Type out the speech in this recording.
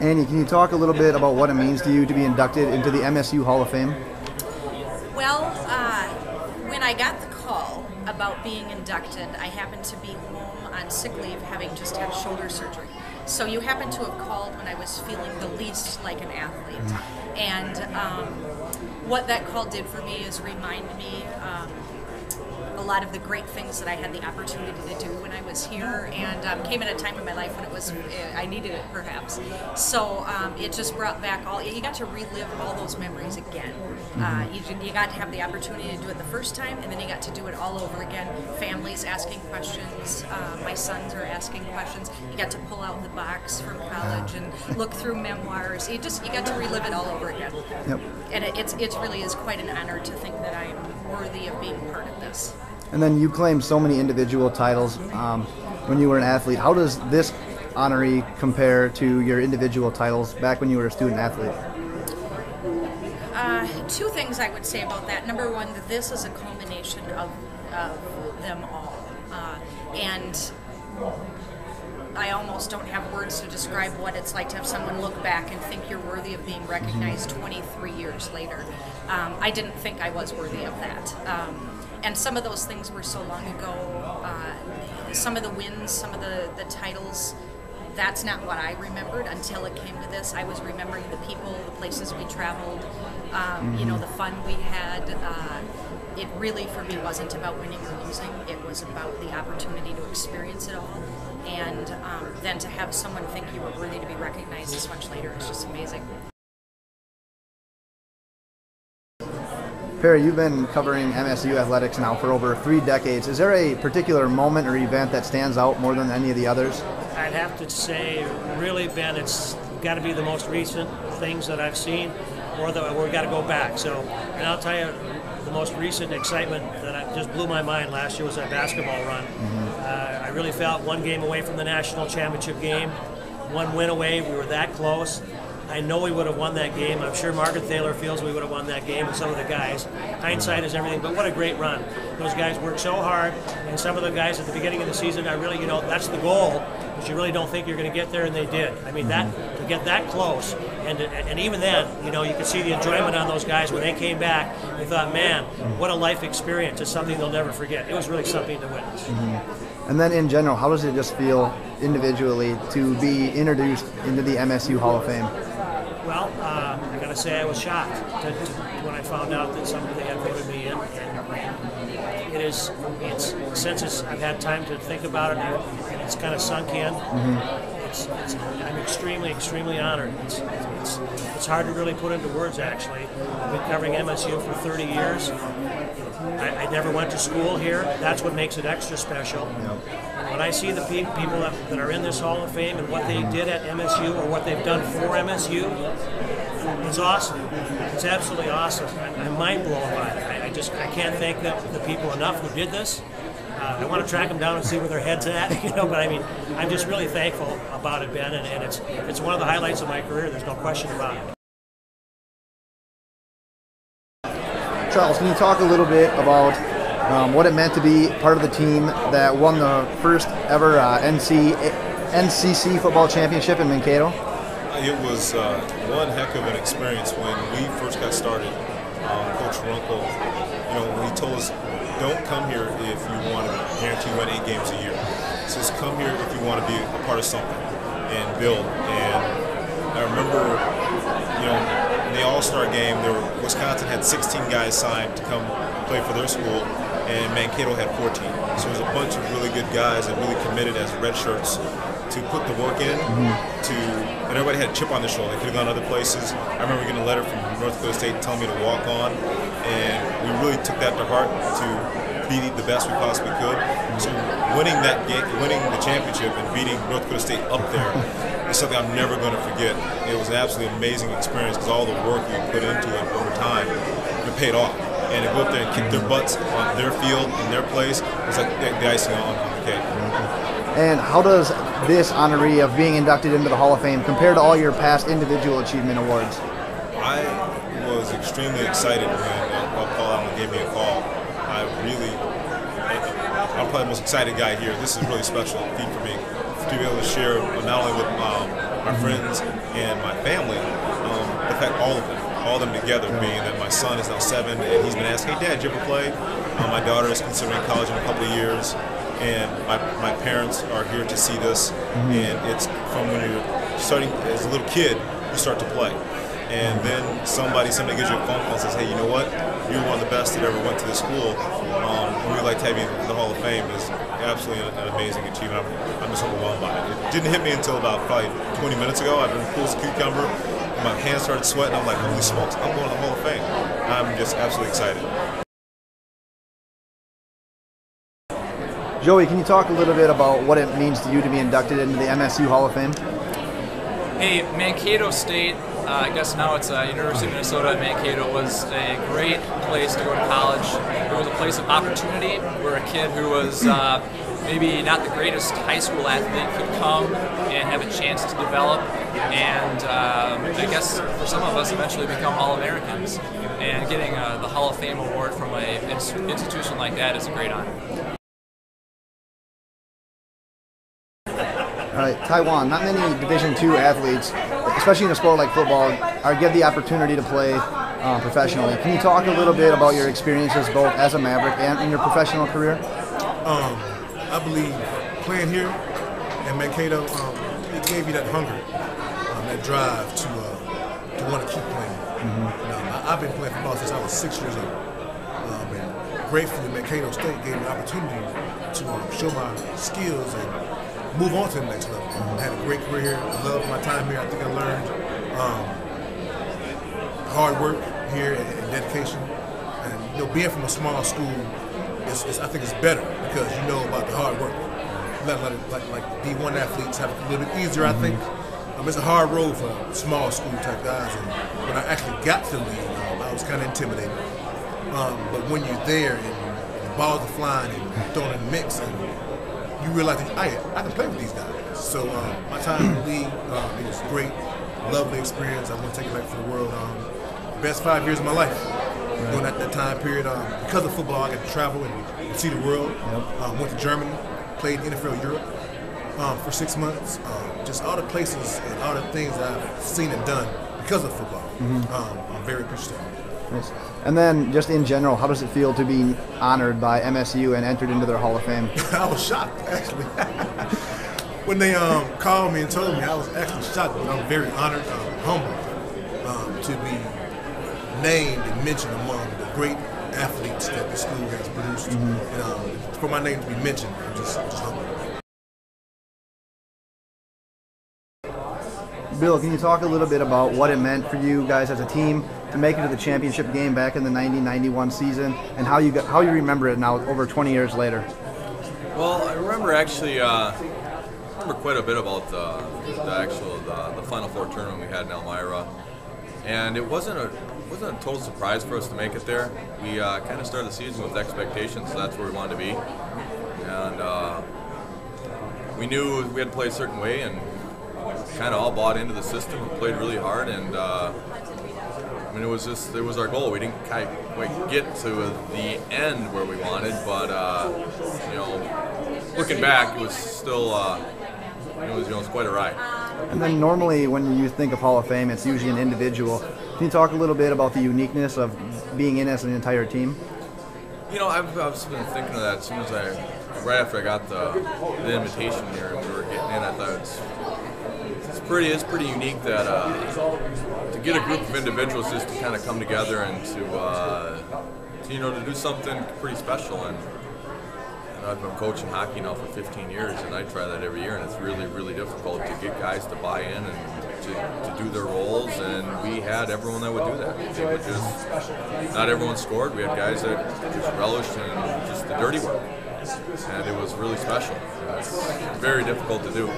Annie, can you talk a little bit about what it means to you to be inducted into the MSU Hall of Fame? Well, when I got the call about being inducted, I happened to be home on sick leave having just had shoulder surgery. So you happened to have called when I was feeling the least like an athlete. And what that call did for me is remind me a lot of the great things that I had the opportunity to do when I was here, and came at a time in my life when it was I needed it perhaps. So it just brought back you got to relive all those memories again. You got to have the opportunity to do it the first time, and then you got to do it all over again. Families asking questions, my sons are asking questions. You got to pull out the box from college and look through memoirs. You got to relive it all over again. Yep. And it really is quite an honor to think that I am worthy of being part of this. And then you claimed so many individual titles when you were an athlete. How does this honoree compare to your individual titles back when you were a student athlete? Two things I would say about that. Number one, this is a culmination of them all. And I almost don't have words to describe what it's like to have someone look back and think you're worthy of being recognized 23 years later. I didn't think I was worthy of that. And some of those things were so long ago. Some of the wins, some of the titles, that's not what I remembered until it came to this. I was remembering the people, the places we traveled, the fun we had. It really, for me, wasn't about winning or losing. It was about the opportunity to experience it all. And then to have someone think you were worthy to be recognized this much later is just amazing. Perry, you've been covering MSU athletics now for over 3 decades. Is there a particular moment or event that stands out more than any of the others? I'd have to say, really, Ben, it's got to be the most recent things that I've seen, or we've got to go back. And I'll tell you, the most recent excitement that just blew my mind last year was that basketball run. I really felt one game away from the national championship game, one win away. We were that close. I know we would have won that game. I'm sure Margaret Thaler feels we would have won that game, and some of the guys. Hindsight is everything, but what a great run. Those guys worked so hard, and some of the guys at the beginning of the season, I really, that's the goal, but you really don't think you're going to get there, and they did. I mean, to get that close, and even then, you could see the enjoyment on those guys when they came back. They thought, man, what a life experience. It's something they'll never forget. It was really something to witness. And then in general, how does it just feel individually to be introduced into the MSU Hall of Fame? Well, I got to say I was shocked when I found out that somebody had voted me in. And since I've had time to think about it, and it's kind of sunk in. I'm extremely, extremely honored. It's hard to really put into words, actually. I've been covering MSU for 30 years. I never went to school here. That's what makes it extra special. When I see the people that are in this Hall of Fame and what they did at MSU or what they've done for MSU, it's awesome. It's absolutely awesome. I'm mind blown by it. I can't thank the people enough who did this. I want to track them down and see where their head's at, but I mean, I'm just really thankful about it, Ben, and it's one of the highlights of my career. There's no question about it. Charles, can you talk a little bit about what it meant to be part of the team that won the first ever NCC football championship in Mankato? It was one heck of an experience when we first got started. Coach Runkle, when he told us, don't come here if you want to guarantee win 8 games a year. He says, come here if you want to be a part of something and build. And I remember, in the All-Star game, Wisconsin had 16 guys signed to come play for their school, and Mankato had 14. So there was a bunch of really good guys that really committed as red shirts to put the work in, and everybody had a chip on their shoulder. They could have gone other places. I remember getting a letter from North Dakota State telling me to walk on, and we really took that to heart to be the best we possibly could. So winning that game, winning the championship and beating North Dakota State up there is something I'm never going to forget. It was an absolutely amazing experience because all the work we put into it over time, it paid off. And to go up there and kick their butts on their field, in their place, was like the icing on the cake. And how does this honoree of being inducted into the Hall of Fame compare to all your past individual achievement awards? I was extremely excited when Paul Allen gave me a call. I'm probably the most excited guy here. This is really special feat for me to be able to share not only with my friends and my family, in fact, all of them together, being that my son is now 7 and he's been asking, hey, Dad, did you ever play? My daughter is considering college in a couple of years, and my parents are here to see this, and it's from when you're starting as a little kid, you start to play. And then somebody gives you a phone call and says, hey, you know what? You're one of the best that ever went to this school. And we'd like to have you in the Hall of Fame. Is absolutely an amazing achievement. I'm just overwhelmed by it. It didn't hit me until about probably 20 minutes ago. I've been cool as a cucumber. My hands started sweating. I'm like, holy smokes, I'm going to the Hall of Fame. I'm just absolutely excited. Joey, can you talk a little bit about what it means to you to be inducted into the MSU Hall of Fame? Hey, Mankato State, I guess now it's University of Minnesota at Mankato, was a great place to go to college. It was a place of opportunity where a kid who was maybe not the greatest high school athlete could come and have a chance to develop, and I guess for some of us eventually become All-Americans. And getting the Hall of Fame award from an institution like that is a great honor. All right, Taiwan, not many Division II athletes, especially in a sport like football, get the opportunity to play professionally. Can you talk a little bit about your experiences both as a Maverick and in your professional career? I believe playing here in Mankato, it gave you that hunger, that drive to want to keep playing. I've been playing football since I was 6 years old. And gratefully, Mankato State gave me the opportunity to show my skills and move on to the next level. I had a great career here. I loved my time here. I think I learned hard work here and dedication. And being from a small school, I think it's better because you know about the hard work. Like D1 athletes have it a little bit easier, I think. It's a hard road for small school type guys. And when I actually got to the league, I was kind of intimidated. But when you're there and the balls are flying and throwing in the mix, and you realize that I can play with these guys. So my time in the league, it was great, lovely experience. I want to take it back for the world. Best 5 years of my life. During that time period, because of football, I got to travel and see the world. Went to Germany, played NFL Europe for 6 months. Just all the places and all the things that I've seen and done because of football. I'm very appreciative. Nice. And then, just in general, how does it feel to be honored by MSU and entered into their Hall of Fame? I was shocked, actually. When they called me and told me, I was actually shocked, but I'm very honored, humbled to be named and mentioned among the great athletes that the school has produced. And for my name to be mentioned, I'm just humbled. Bill, can you talk a little bit about what it meant for you guys as a team to make it to the championship game back in the 90-91 season, and how you remember it now over 20 years later? Well, I remember actually quite a bit about the Final Four tournament we had in Elmira, and it wasn't a total surprise for us to make it there. We kind of started the season with expectations, so that's where we wanted to be, and we knew we had to play a certain way, and kind of all bought into the system and played really hard, and it was our goal. We didn't quite get to the end where we wanted, but looking back, it was still it was quite a ride. And then normally when you think of Hall of Fame, it's usually an individual. Can you talk a little bit about the uniqueness of being in as an entire team? I've been thinking of that as soon as right after I got the invitation here and we were getting in. I thought it's pretty unique that to get a group of individuals just to kind of come together and to do something pretty special. And I've been coaching hockey now for 15 years, and I try that every year, and it's really, really difficult to get guys to buy in and to do their roles, and we had everyone that would do that. They would not everyone scored. We had guys that just relished in just the dirty work, and it was really special. It's very difficult to do.